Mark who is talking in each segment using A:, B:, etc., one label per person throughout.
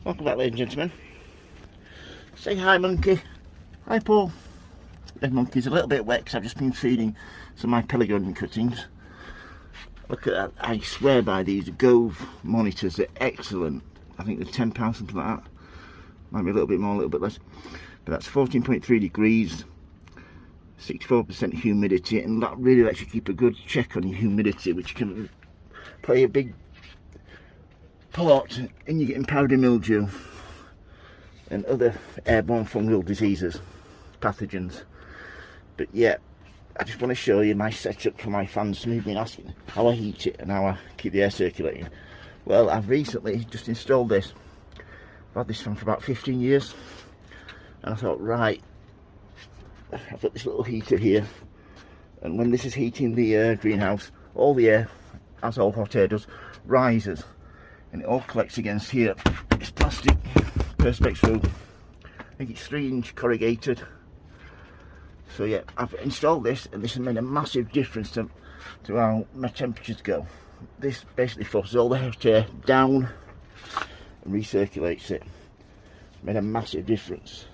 A: Welcome back, ladies and gentlemen. Say hi, monkey. Hi, Paul. The monkey's a little bit wet because I've just been feeding some of my Pelargonium cuttings. Look at that. I swear by these Gove monitors. They're excellent. I think they're £10, something like that. Might be a little bit more, a little bit less. But that's 14.3 degrees, 64% humidity, and that really lets you keep a good check on your humidity, which can play a big part in you getting powdery mildew and other airborne fungal diseases, pathogens. But yeah, I just want to show you my setup for my fans. Some of you have been asking how I heat it and how I keep the air circulating. Well, I've recently just installed this. I've had this fan for about 15 years, and I thought, right, I've got this little heater here, and when this is heating the greenhouse, all the air, as all hot air does, rises, and it all collects against here. It's plastic perspex through. I think it's 3-inch corrugated. So yeah, I've installed this, and this has made a massive difference to how my temperatures go. This basically forces all the hot air down and recirculates it. Made a massive difference.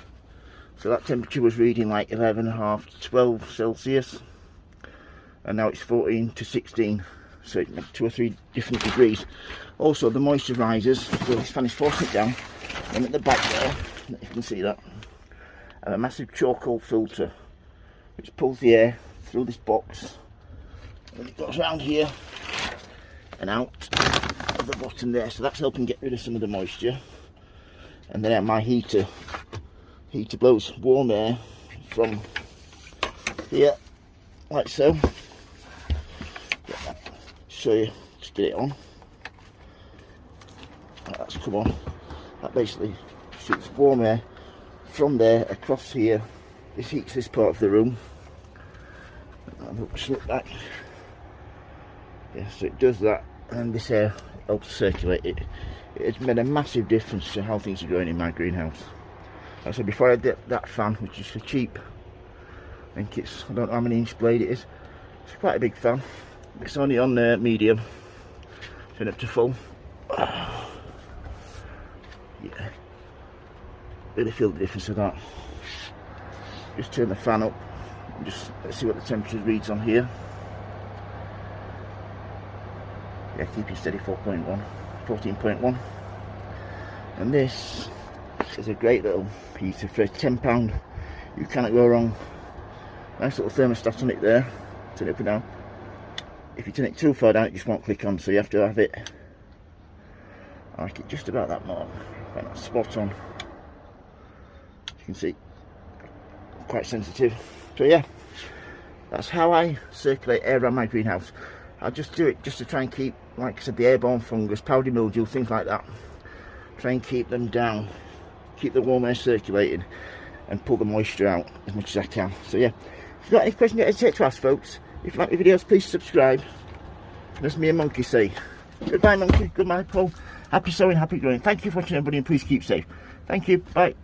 A: So that temperature was reading like 11.5 to 12 Celsius, and now it's 14 to 16. So it's 2 or 3 different degrees. Also, the moisture rises, so this fan is forcing it down. And at the back there, you can see that, I have a massive charcoal filter which pulls the air through this box, and it goes around here and out of the bottom there. So that's helping get rid of some of the moisture. And then my heater blows warm air from here, like so. Show you, just get it on. That's come on. That basically shoots warm air from there across here. This heats this part of the room. Just look back. Yeah, so it does that, and this air helps circulate it. It's made a massive difference to how things are going in my greenhouse. Like I said before, I did that fan, which is for cheap. I think it's, I don't know how many inch blade it is. It's quite a big fan. It's only on medium. Turn up to full. Yeah, really feel the difference of that. Just turn the fan up and just let's see what the temperature reads on here. Yeah, keep it steady. 14.1. And this is a great little heater for £10. You cannot go wrong. Nice little thermostat on it there. Turn it up and down. If you turn it too far down, it just won't click on, so you have to have it, I like it just about that mark. Find that spot on. As you can see, quite sensitive. So yeah, that's how I circulate air around my greenhouse. I just do it just to try and keep, like I said, the airborne fungus, powdery mildew, things like that. Try and keep them down, keep the warm air circulating, and pull the moisture out as much as I can. So yeah, if you've got any questions, don't hesitate to ask, folks. If you like the videos, please subscribe. That's me and Monkey say goodbye, Monkey. Goodbye, Paul. Happy sowing, happy growing. Thank you for watching, everybody, and please keep safe. Thank you. Bye.